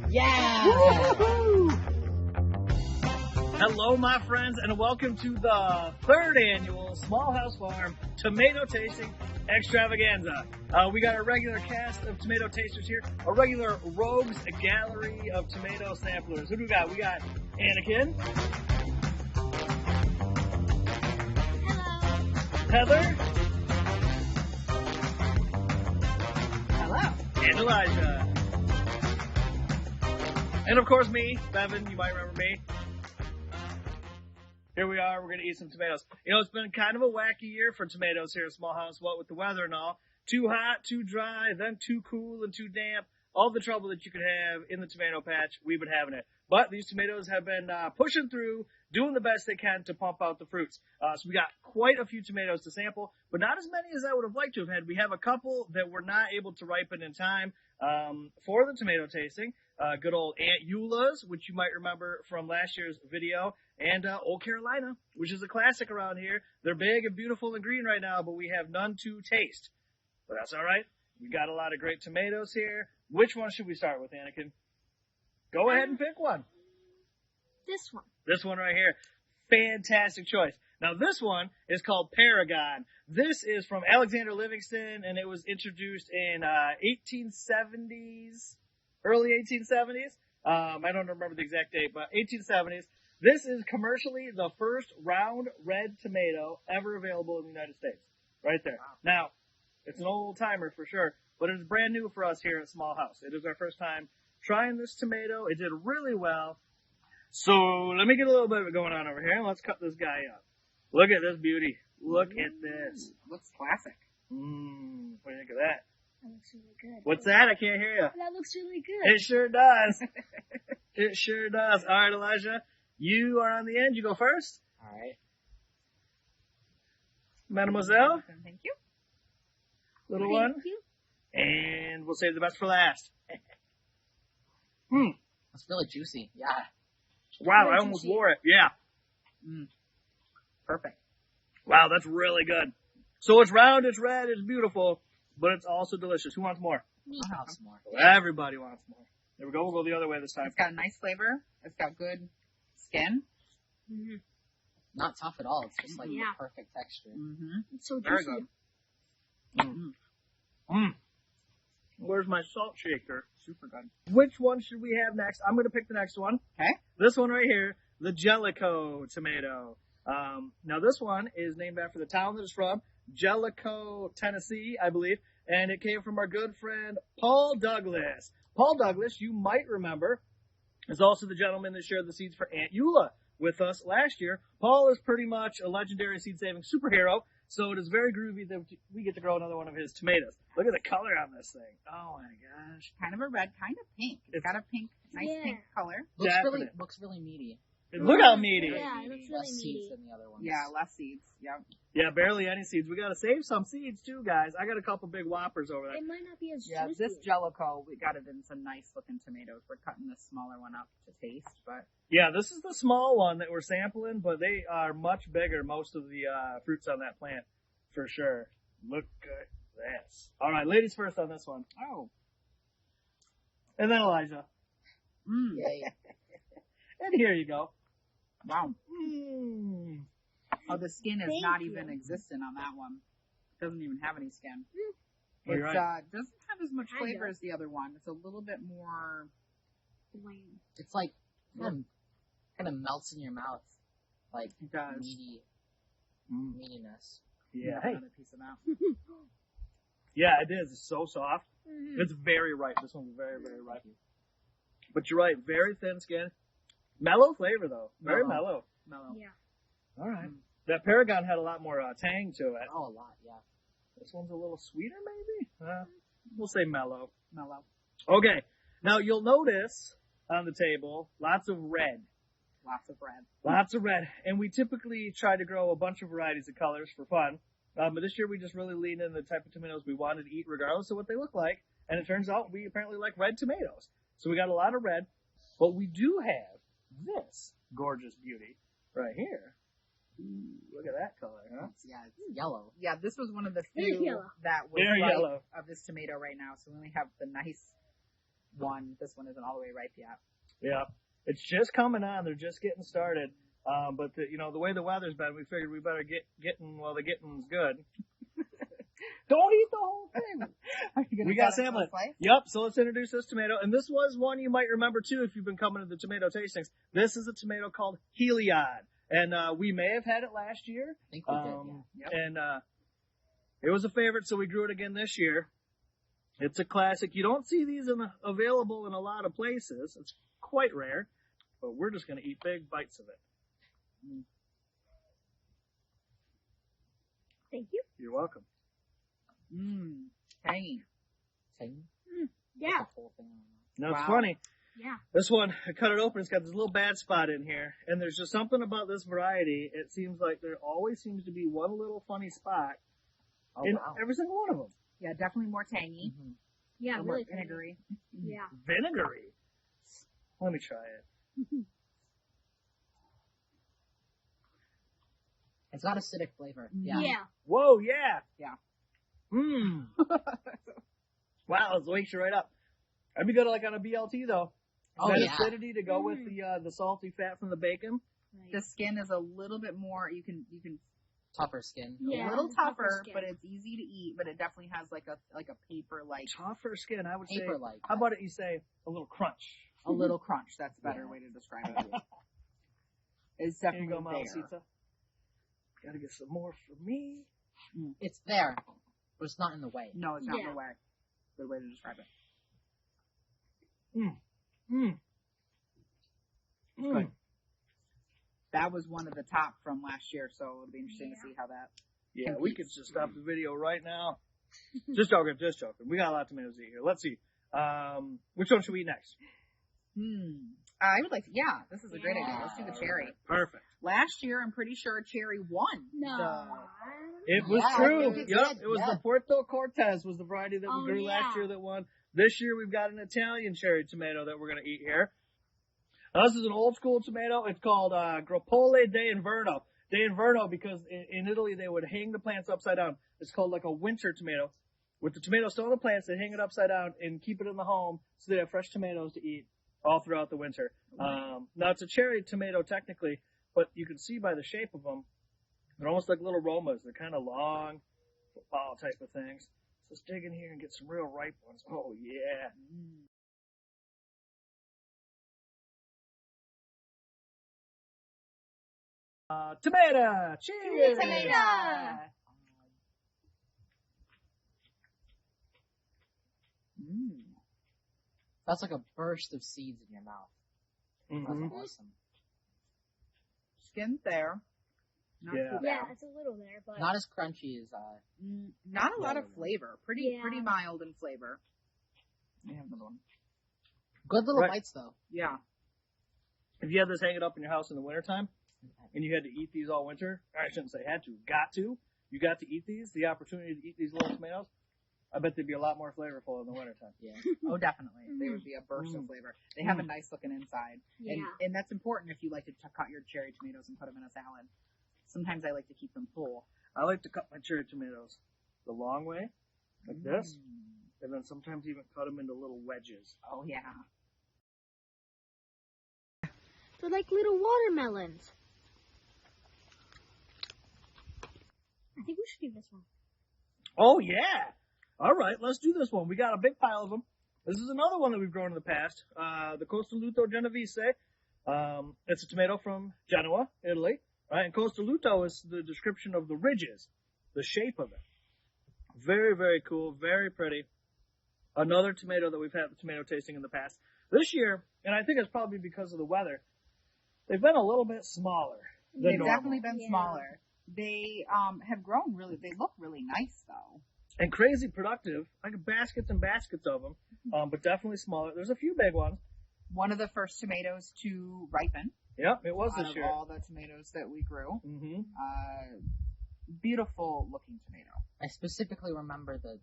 Yeah! Hello, my friends, and welcome to the third annual Small House Farm Tomato Tasting Extravaganza. We got a regular cast of tomato tasters here, a regular rogues gallery of tomato samplers. Who do we got? We got Anakin. Hello. Heather. Hello. And Elijah. And of course me, Bevan, you might remember me. Here we are, we're going to eat some tomatoes. You know, it's been kind of a wacky year for tomatoes here at Small House, what with the weather and all. Too hot, too dry, then too cool and too damp. All the trouble that you could have in the tomato patch, we've been having it. But these tomatoes have been pushing through, doing the best they can to pump out the fruits. So we got quite a few tomatoes to sample, but not as many as I would have liked to have had. We have a couple that were not able to ripen in time for the tomato tasting. Good old Aunt Eula's, which you might remember from last year's video, and Old Carolina, which is a classic around here. They're big and beautiful and green right now, but we have none to taste. But that's all right. We got a lot of great tomatoes here. Which one should we start with, Anakin? Go ahead and pick one. This one. This one right here. Fantastic choice. Now, this one is called Paragon. This is from Alexander Livingston, and it was introduced in 1870s, early 1870s. I don't remember the exact date, but 1870s. This is commercially the first round red tomato ever available in the United States. Right there. Now, it's an old timer for sure, but it's brand new for us here at Small House. It is our first time trying this tomato. It did really well. So let me get a little bit of it going on over here. Let's cut this guy up. Look at this beauty. Look at this. Looks classic. What do you think of that? That looks really good. What's that? I can't hear you. That looks really good. It sure does. It sure does. All right, Elijah. You are on the end. You go first. All right. Mademoiselle. Thank you. Little Thank one. you. And we'll save the best for last. It's really juicy. Yeah. Wow, Really I almost juicy. wore it. Yeah. Perfect. Wow, that's really good. So it's round, it's red, it's beautiful, but it's also delicious. Who wants more? Me. I'll have some more. Everybody wants more. There we go. We'll go the other way this time. It's got a nice flavor. It's got good skin. Mm-hmm. Not tough at all. It's just like Yeah. the perfect texture. Mm-hmm. It's so Very juicy. good. Where's my salt shaker? Super good. Which one should we have next? I'm going to pick the next one. Okay. This one right here, the Jellico tomato. Now this one is named after the town that it's from, Jellico, Tennessee, I believe, and it came from our good friend Paul Douglas. Paul Douglas, you might remember, is also the gentleman that shared the seeds for Aunt Eula with us last year. Paul is pretty much a legendary seed-saving superhero, so it is very groovy that we get to grow another one of his tomatoes. Look at the color on this thing. Oh my gosh. Kind of a red, kind of pink. It's got a pink, nice Yeah. pink color. Looks really meaty. Look how meaty. Yeah, it looks Less really seeds meaty. than the other ones. Yeah, less seeds. Yep. Yeah, barely any seeds. We gotta save some seeds too, guys. I got a couple big whoppers over there. It might not be as Yeah, juicy. this Jellico, we got it in some nice looking tomatoes. We're cutting the smaller one up to taste, but Yeah, this is the small one that we're sampling, but they are much bigger, most of the fruits on that plant, for sure. Look at this. All right, ladies first on this one. oh. And then Elijah. Yay. And here you go. Wow. Oh, the skin is Thank not you. even existent on that one. It doesn't even have any skin. Oh, you're It's right. doesn't have as much Kind flavor of. as the other one. It's a little bit more. Bland. It's like kind of melts in your mouth, like It does. meatiness. Yeah. Hey. Another piece of that. Yeah, it is. It's so soft. Mhm. It's very ripe. This one's very, very ripe. But you're right. Very thin skin. Mellow flavor, though. Very mellow. Mellow. Yeah. All right. That Paragon had a lot more tang to it. Oh, a lot, yeah. This one's a little sweeter, maybe? We'll say mellow. Mellow. Okay. Now, you'll notice on the table, lots of red. Lots of red. Lots of red. And we typically try to grow a bunch of varieties of colors for fun. But this year we just really leaned in the type of tomatoes we wanted to eat regardless of what they look like. And it turns out we apparently like red tomatoes. So we got a lot of red. But we do have this gorgeous beauty right here. Ooh, look at that color, huh? It's yellow. Yeah, this was one of the Very few yellow. that was Very right yellow. of this tomato right now. So we only have the nice one. This one isn't all the way ripe yet. Yeah. It's just coming on. They're just getting started. But the way the weather's been, we figured we better getting while the getting's good. Don't eat the whole thing. We got sampling. Yep. So let's introduce this tomato. And this was one you might remember too if you've been coming to the tomato tastings. This is a tomato called Heliod. And we may have had it last year. I think we did, yeah. Yep. And it was a favorite, so we grew it again this year. It's a classic. You don't see these available in a lot of places. It's quite rare. But we're just going to eat big bites of it. Thank you. You're welcome. Tangy. Yeah. The whole thing. Now, it's Wow. funny. Yeah. This one, I cut it open, it's got this little bad spot in here. And there's just something about this variety. It seems like there always seems to be one little funny spot Oh, in wow. every single one of them. Yeah, definitely more tangy. Mhm. Yeah, More really. vinegary. Yeah. Vinegary. Let me try it. It's got acidic flavor. Yeah. Yeah. Whoa, yeah. Yeah. Mmm. Wow, it wakes you right up. I'd be good like on a BLT though. Oh, That yeah. acidity to go with the salty fat from the bacon. The skin is a little bit more. You can Tougher skin. Yeah. a little tougher, skin. but it's easy to eat. But it definitely has like a paper Tougher skin, I would say. Paper-like. How about it? You say a little crunch. a little crunch. That's a better Yeah. way to describe it. It's Here you definitely go, there. Mamacita. Gotta get some more for me. It's there, but it's not in the way. No, it's not in Yeah. the way. Good way to describe it. Good. That was one of the top from last year, so it'll be interesting to see how that. Yeah, we could just stop the video right now. Just joking. We got a lot of tomatoes to eat here. Let's see. Which one should we eat next? I would like to. Yeah, this is a great idea. Let's do the cherry. Perfect. Last year, I'm pretty sure cherry won. No. It was Yeah, true. I think it Yep, did, it was yeah. the Puerto Cortez was the variety that we Oh, grew last yeah. year that won. This year we've got an Italian cherry tomato that we're going to eat here. Now, this is an old school tomato. It's called Grappoli D'Inverno. D'Inverno because in Italy they would hang the plants upside down. It's called like a winter tomato. With the tomato still in the plants, they hang it upside down and keep it in the home so they have fresh tomatoes to eat all throughout the winter. Now it's a cherry tomato technically, but you can see by the shape of them, they're almost like little Romas. They're kind of long, football type of things. So let's dig in here and get some real ripe ones. Oh yeah. Tomato! Cheers! Tomato! That's like a burst of seeds in your mouth. Mhm. That's awesome. Skin's there. Not Yeah. too Yeah, bad. it's a little there, but Not as crunchy as Not a lot of Yeah. flavor. Pretty Yeah. mild in flavor. I have another one. good little Right. bites though. Yeah. If you had this hanging up in your house in the wintertime, and you had to eat these all winter, or I shouldn't say had to, you got to eat these, the opportunity to eat these little tomatoes, I bet they'd be a lot more flavorful in the wintertime. Yeah. Oh, definitely. They would be a burst of flavor. They have a nice looking inside. yeah. And that's important if you like to cut your cherry tomatoes and put them in a salad. Sometimes I like to keep them full. I like to cut my cherry tomatoes the long way, like this, and then sometimes even cut them into little wedges. Oh, yeah. They're like little watermelons. I think we should do this one. Oh, yeah! All right, let's do this one. We got a big pile of them. This is another one that we've grown in the past, the Costoluto Genovese. It's a tomato from Genoa, Italy. Right? And Costoluto is the description of the ridges, the shape of it. Very, very cool, very pretty. Another tomato that we've had tomato tasting in the past. This year, and I think it's probably because of the weather, they've been a little bit smaller than They've normal. definitely been Yeah. smaller. They have grown really. They look really nice, though. And crazy productive, like baskets and baskets of them, but definitely smaller. There's a few big ones. One of the first tomatoes to ripen Yep, it was out this of year. all the tomatoes that we grew. Mm-hmm. Beautiful looking tomato. I specifically remember the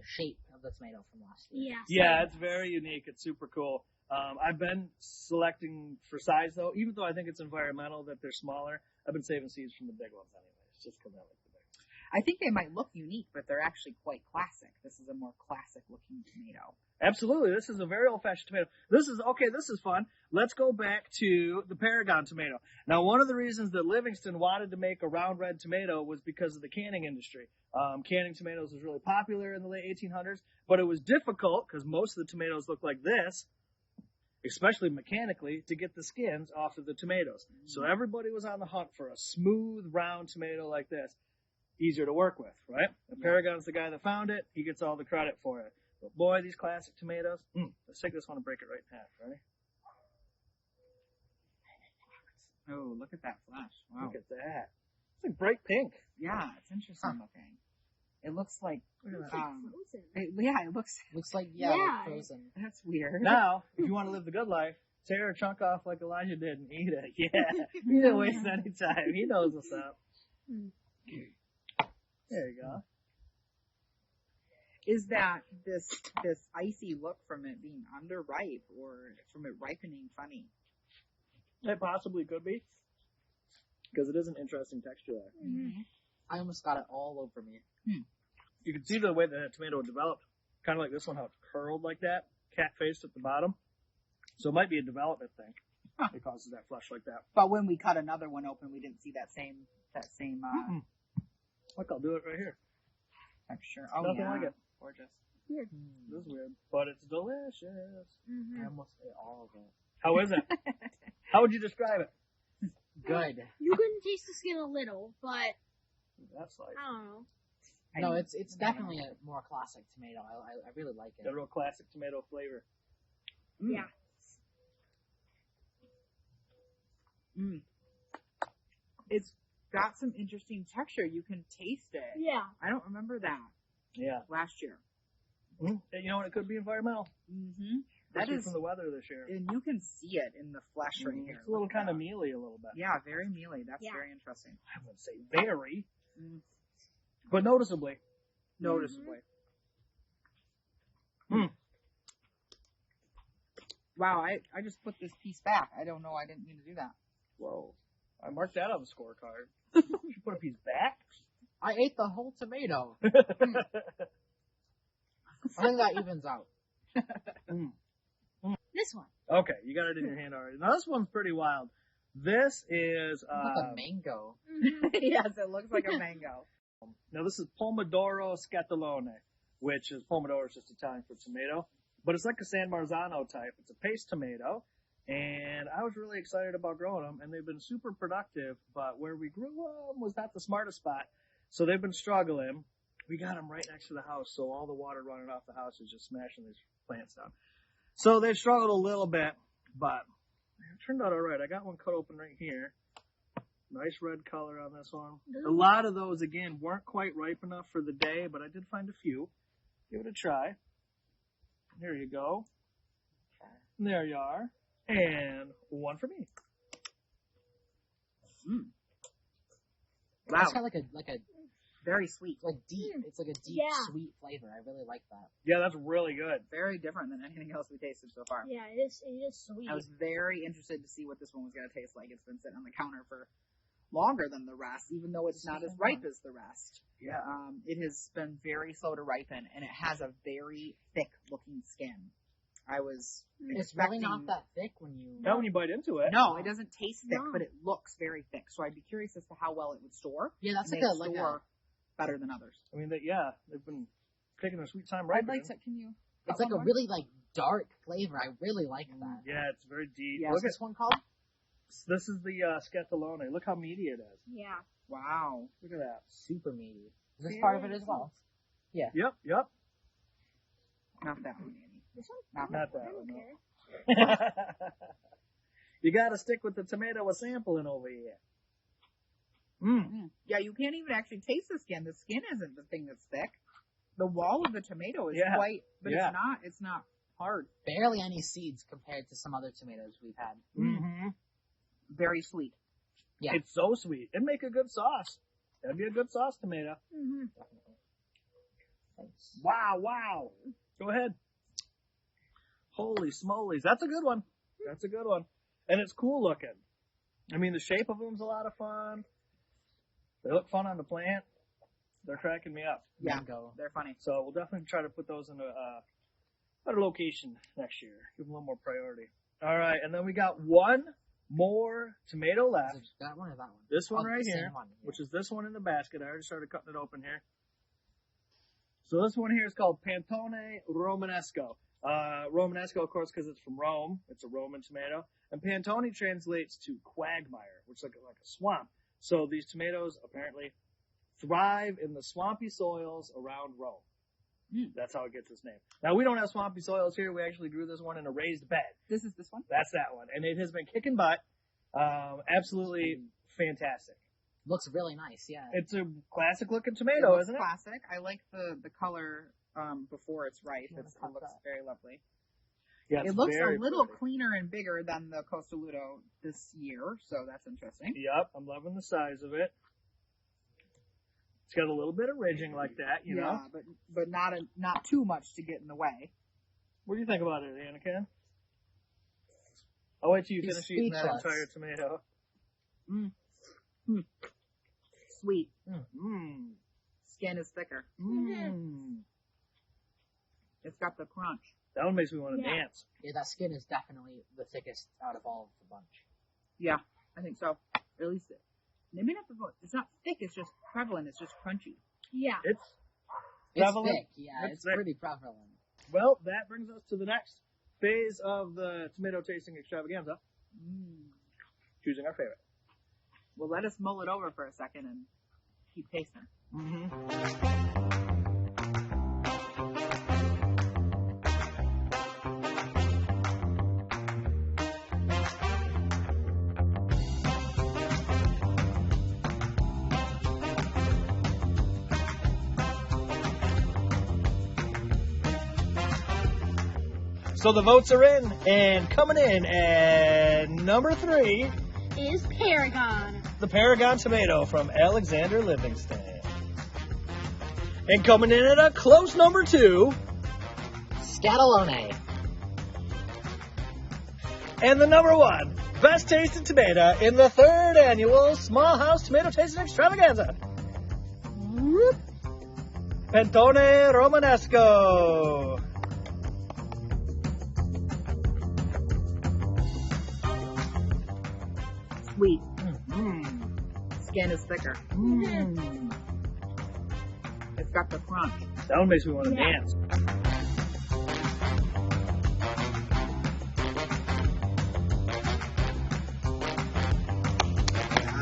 shape of the tomato from last year. Yeah. Yeah, it's very unique. It's super cool. I've been selecting for size though, even though I think it's environmental that they're smaller. I've been saving seeds from the big ones anyways, just because I like the big ones. I think they might look unique, but they're actually quite classic. This is a more classic looking tomato. Absolutely. This is a very old-fashioned tomato. This is fun. Let's go back to the Paragon tomato. Now, one of the reasons that Livingston wanted to make a round red tomato was because of the canning industry. Canning tomatoes was really popular in the late 1800s, but it was difficult because most of the tomatoes look like this, especially mechanically, to get the skins off of the tomatoes. So everybody was on the hunt for a smooth, round tomato like this. Easier to work with, right? And Paragon's the guy that found it. He gets all the credit for it. But boy, these classic tomatoes. Let's take this one and break it right in half. Ready? Oh, look at that flesh. Wow. Look at that. It's like bright pink. Yeah, it's interesting looking. It looks like, It's like frozen. it looks, Looks like, Yeah. like frozen. that's weird. Now, if you want to live the good life, tear a chunk off like Elijah did and eat it. Yeah. He didn't waste any time. He knows what's up. There you go. Is that this icy look from it being underripe or from it ripening funny? It possibly could be. Because it is an interesting texture there. Mm-hmm. I almost got it all over me. You can see the way that tomato developed. Kind of like this one, how it's curled like that. Cat-faced at the bottom. So it might be a development thing. Huh. It causes that flesh like that. But when we cut another one open, we didn't see that same Look, I'll do it right here. texture. Oh, Nothing yeah. like it. Gorgeous. This is weird. But it's delicious. I almost ate all of it. How is it? How would you describe it? Good. You can taste the skin a little, but That's like I don't know. No, it's definitely a more classic tomato. I really like it. the real classic tomato flavor. Yeah. It's got some interesting texture. You can taste it. Yeah. I don't remember that Yeah. last year. And you know what? It could be environmental. Mm-hmm. That Especially is, from the weather this year. and you can see it in the flesh right here. It's a little Look kind at of that. mealy a little bit. Yeah, very mealy. That's Yeah. very interesting. I wouldn't say very, Mm. but noticeably. Noticeably. Mm. Wow, I just put this piece back. I don't know. I didn't mean to do that. Whoa. I marked that on the scorecard. You put a piece back? I ate the whole tomato. I think that evens out. This one. Okay, you got it in your hand already. Now this one's pretty wild. This is, It's like a mango. Yes, it looks like a mango. now this is Pomodoro Scatalone, which is, Pomodoro is just Italian for tomato, but it's like a San Marzano type. It's a paste tomato, and I was really excited about growing them, and they've been super productive, but where we grew them was not the smartest spot, so they've been struggling. We got them right next to the house, so all the water running off the house is just smashing these plants down. So they've struggled a little bit, but it turned out alright. I got one cut open right here. Nice red color on this one. A lot of those, again, weren't quite ripe enough for the day, but I did find a few. Give it a try. There you go. There you are. And one for me. Wow, It's got like a very sweet. like deep. It's like a deep Yeah. sweet flavor. I really like that. Yeah, that's really good. Very different than anything else we tasted so far. Yeah, it is sweet. I was very interested to see what this one was going to taste like. It's been sitting on the counter for longer than the rest, even though it's not as ripe as the rest. Yeah. It has been very slow to ripen, and it has a very thick looking skin. I was It's really expecting. not that thick when you. Now when you bite into it. No, it doesn't taste thick, No. but it looks very thick. So I'd be curious as to how well it would store. Yeah, that's and like they a like store a. better than others. I mean, they've been taking their sweet time I'd ripening. like to. Can you? It's like a really like dark flavor. I really like that. Yeah, it's very deep. Yeah. Look What's at this one called? this is the Scatalone. Look how meaty it is. Yeah. Wow. Look at that. Super meaty. Is this part of it as well? Yep. Not that one, Annie. This one? Not Not that I that don't one. care. You gotta stick with the tomato we're sampling over here. Yeah, you can't even actually taste the skin. The skin isn't the thing that's thick. The wall of the tomato is Yeah. quite, but Yeah. it's not hard. Barely any seeds compared to some other tomatoes we've had. Mm-hmm. Very sweet. Yeah. It's so sweet. It'd make a good sauce. That'd be a good sauce tomato. Mm-hmm. Thanks. Wow. Go ahead. Holy smolies. That's a good one. That's a good one. And it's cool looking. I mean, the shape of them's a lot of fun. They look fun on the plant. They They're cracking me up. Yeah, Mango. they're funny. So we'll definitely try to put those in a better location next year. Give them a little more priority. All right, and then we got one more tomato left. Is it that one or that one? This one Oh, right the same here, one, yeah. which is this one in the basket. I already started cutting it open here. So this one here is called Pantone Romanesco. Romanesco, of course, because it's from Rome. It's a Roman tomato. And Pantone translates to quagmire, which is like a swamp. So these tomatoes apparently thrive in the swampy soils around Rome. That's how it gets its name. Now, we don't have swampy soils here. We actually grew this one in a raised bed. This is this one? That's that one. And it has been kicking butt. Absolutely fantastic. Looks really nice, yeah. It's a classic looking tomato, isn't it? Classic. I like the color before it's ripe. You wanna It cut looks that? very lovely. Yeah, It it's looks very a little pretty. cleaner and bigger than the Costoluto this year, so that's interesting. Yep, I'm loving the size of it. It's got a little bit of ridging like that, you know. but not too much to get in the way. What do you think about it, Anakin? I'll wait till you He's finish eating that speechless. entire tomato. Sweet. Skin is thicker. It's got the crunch. That one makes me want to Yeah. dance. Yeah, that skin is definitely the thickest out of all of the bunch. Yeah, I think so. At least maybe not the. It's not thick. It's just prevalent. It's just crunchy. Yeah. It's It's prevalent. thick, yeah, It's it's thick. pretty prevalent. Well, that brings us to the next phase of the tomato tasting extravaganza, choosing our favorite. Well, let us mull it over for a second and keep tasting. So the votes are in, and coming in at number 3, Is Paragon. the Paragon tomato from Alexander Livingston. And coming in at a close number 2, Scalone. and the number 1 best tasting tomato in the 3rd annual Small House Tomato Tasting Extravaganza. Pantano Romanesco. Sweet. Skin is thicker. It's got the crunch. That one makes me want to Yeah. dance.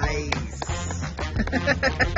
Nice.